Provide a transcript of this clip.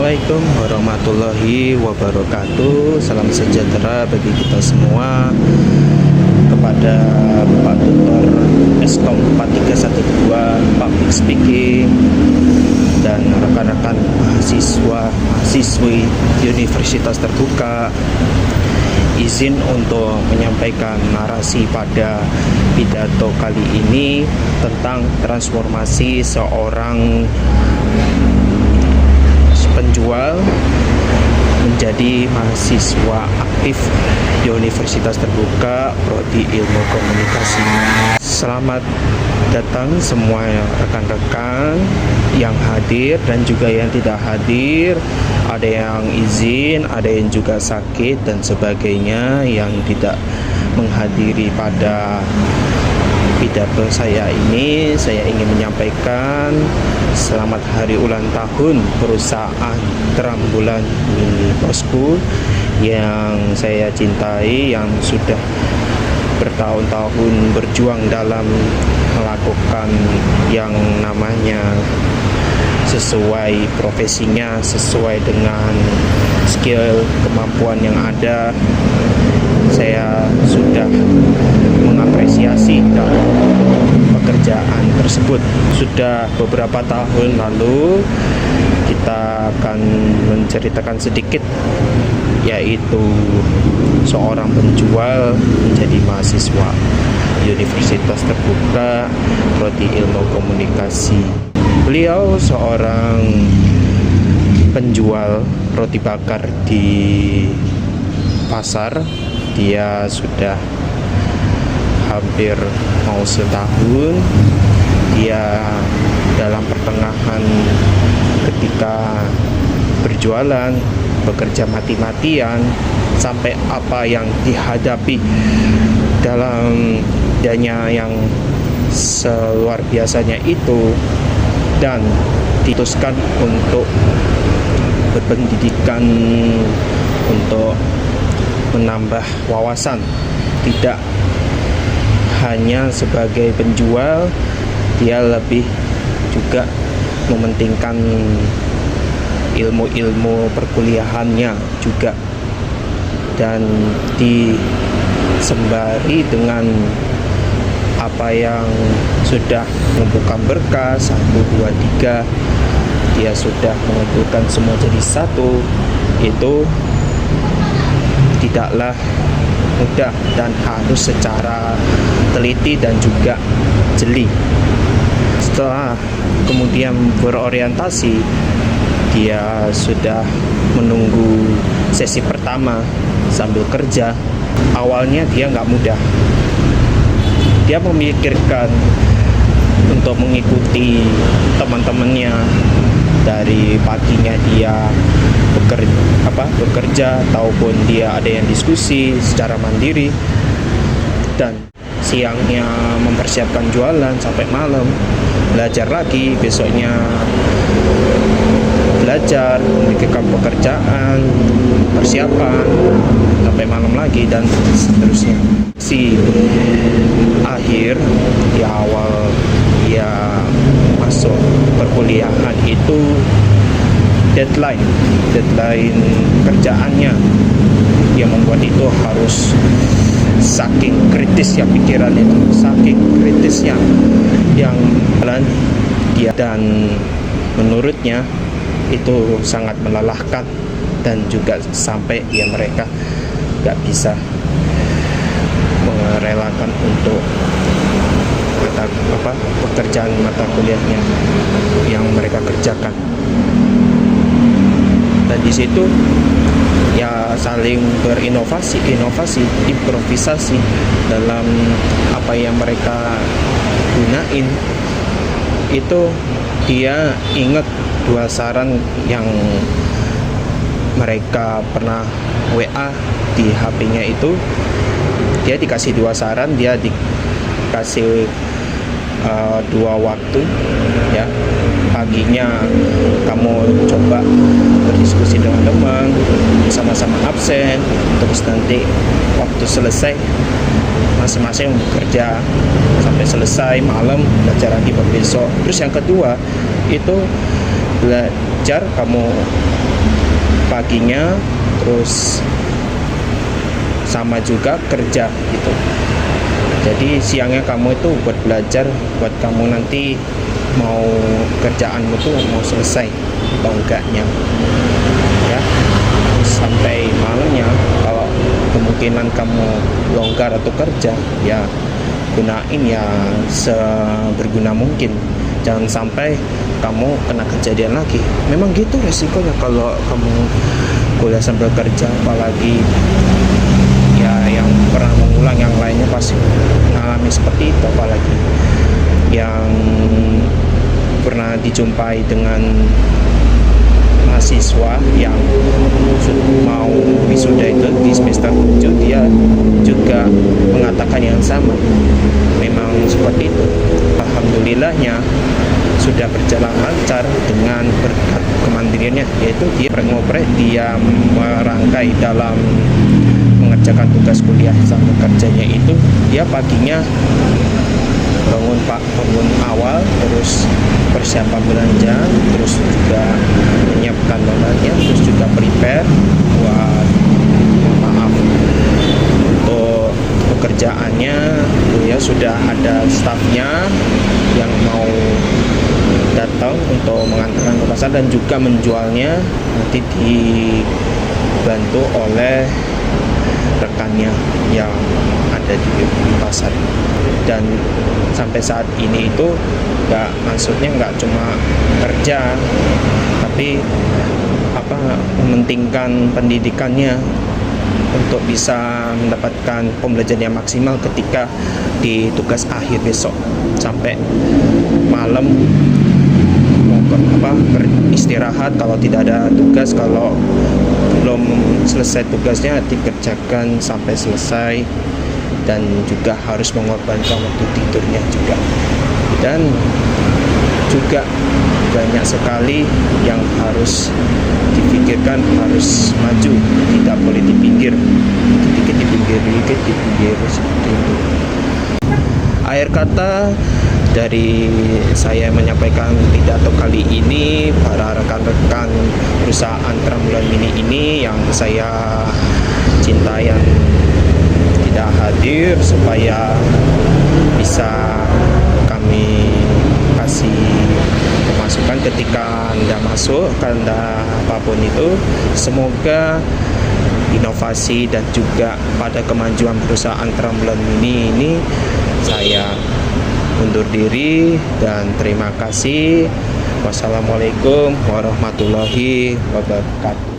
Assalamualaikum warahmatullahi wabarakatuh. Salam sejahtera bagi kita semua. Kepada Bapak Tutor Eskom 4312 Public Speaking dan rekan-rekan mahasiswi Universitas Terbuka, izin untuk menyampaikan narasi pada pidato kali ini tentang transformasi seorang penjual menjadi mahasiswa aktif di Universitas Terbuka Prodi Ilmu Komunikasi. Selamat datang semua rekan-rekan yang hadir dan juga yang tidak hadir. Ada yang izin, ada yang juga sakit dan sebagainya yang tidak menghadiri pada pidato saya ini. Saya ingin menyampaikan selamat hari ulang tahun perusahaan Trambulan Mini Bosku yang saya cintai, yang sudah bertahun-tahun berjuang dalam melakukan yang namanya sesuai profesinya, sesuai dengan skill kemampuan yang ada. Saya sudah mengapresiasi dalam pekerjaan tersebut. Sudah beberapa tahun lalu kita akan menceritakan sedikit, yaitu seorang penjual menjadi mahasiswa Universitas Terbuka Prodi Ilmu Komunikasi. Beliau seorang penjual roti bakar di pasar. Dia sudah hampir mau setahun. Dia dalam pertengahan ketika berjualan bekerja mati-matian sampai apa yang dihadapi dalam dana yang seluar biasanya itu, dan diputuskan untuk berpendidikan untuk menambah wawasan, tidak hanya sebagai penjual. Dia lebih juga mementingkan ilmu-ilmu perkuliahannya juga, dan disembari dengan apa yang sudah mengumpulkan berkas 1, 2, 3. Dia sudah mengumpulkan semua jadi satu. Itu tidaklah mudah dan harus secara teliti dan juga jeli. Setelah kemudian berorientasi, dia sudah menunggu sesi pertama sambil kerja. Awalnya dia nggak mudah. Dia memikirkan untuk mengikuti teman-temannya. Dari paginya dia bekerja ataupun dia ada yang diskusi secara mandiri, dan siangnya mempersiapkan jualan sampai malam, belajar lagi, besoknya belajar, memikirkan pekerjaan, persiapan sampai malam lagi, dan seterusnya. Si akhir di awal dia masuk perkuliahan itu deadline kerjaannya yang membuat itu harus saking kritis ya, pikiran itu saking kritisnya yang dia, dan menurutnya itu sangat melelahkan dan juga sampai ya mereka nggak bisa merelakan untuk pekerjaan mata kuliahnya yang mereka kerjakan. Dan di situ ya saling improvisasi dalam apa yang mereka gunain. Itu dia ingat 2 saran yang mereka pernah WA di HP-nya itu. Dia dikasih 2 saran, dia dikasih 2 waktu ya. Paginya kamu coba berdiskusi dengan teman, sama-sama absen, terus nanti waktu selesai masing-masing bekerja sampai selesai, malam belajar lagi besok. Terus yang kedua itu belajar kamu paginya, terus sama juga kerja gitu. Jadi siangnya kamu itu buat belajar, buat kamu nanti mau kerjaanmu tuh mau selesai atau enggaknya ya. Terus sampai malamnya kalau kemungkinan kamu longgar atau kerja, ya gunain ya seberguna mungkin. Jangan sampai kamu kena kejadian lagi. Memang gitu resikonya kalau kamu kuliah sambil kerja, apalagi ya yang pernah mengulang, yang lainnya pasti mengalami seperti itu. Apalagi yang pernah dijumpai dengan mahasiswa yang mau wisuda itu di semester 7, dia juga mengatakan yang sama. Memang seperti itu. Alhamdulillahnya sudah berjalan lancar dengan berkat kemandiriannya, yaitu dia merangkai dalam mengerjakan tugas kuliah sama kerjanya itu. Dia paginya bangun awal, terus persiapan belanja, terus juga menyiapkan dolarnya, terus juga prepare buat untuk pekerjaannya. Ya sudah ada stafnya yang mau datang untuk mengantarkan ke pasar dan juga menjualnya, nanti dibantu oleh rekannya yang ada di pasar. Dan sampai saat ini itu maksudnya nggak cuma kerja, tapi mementingkan pendidikannya untuk bisa mendapatkan pembelajaran yang maksimal ketika di tugas akhir besok. Sampai malam beristirahat kalau tidak ada tugas, kalau belum selesai tugasnya dikerjakan sampai selesai, dan juga harus mengorbankan waktu tidurnya juga. Dan juga banyak sekali yang harus dipikirkan, harus maju, tidak boleh dipinggir, dikit dipinggir seperti itu. Akhir kata dari saya menyampaikan pidato kali ini, para rekan-rekan perusahaan Trambulan Mini ini yang saya cintai, yang tidak hadir, supaya bisa kami kasih pemasukan ketika Anda masuk, Anda apapun itu. Semoga inovasi dan juga pada kemajuan perusahaan Trambulan Mini ini. Saya undur diri dan terima kasih. Wassalamualaikum warahmatullahi wabarakatuh.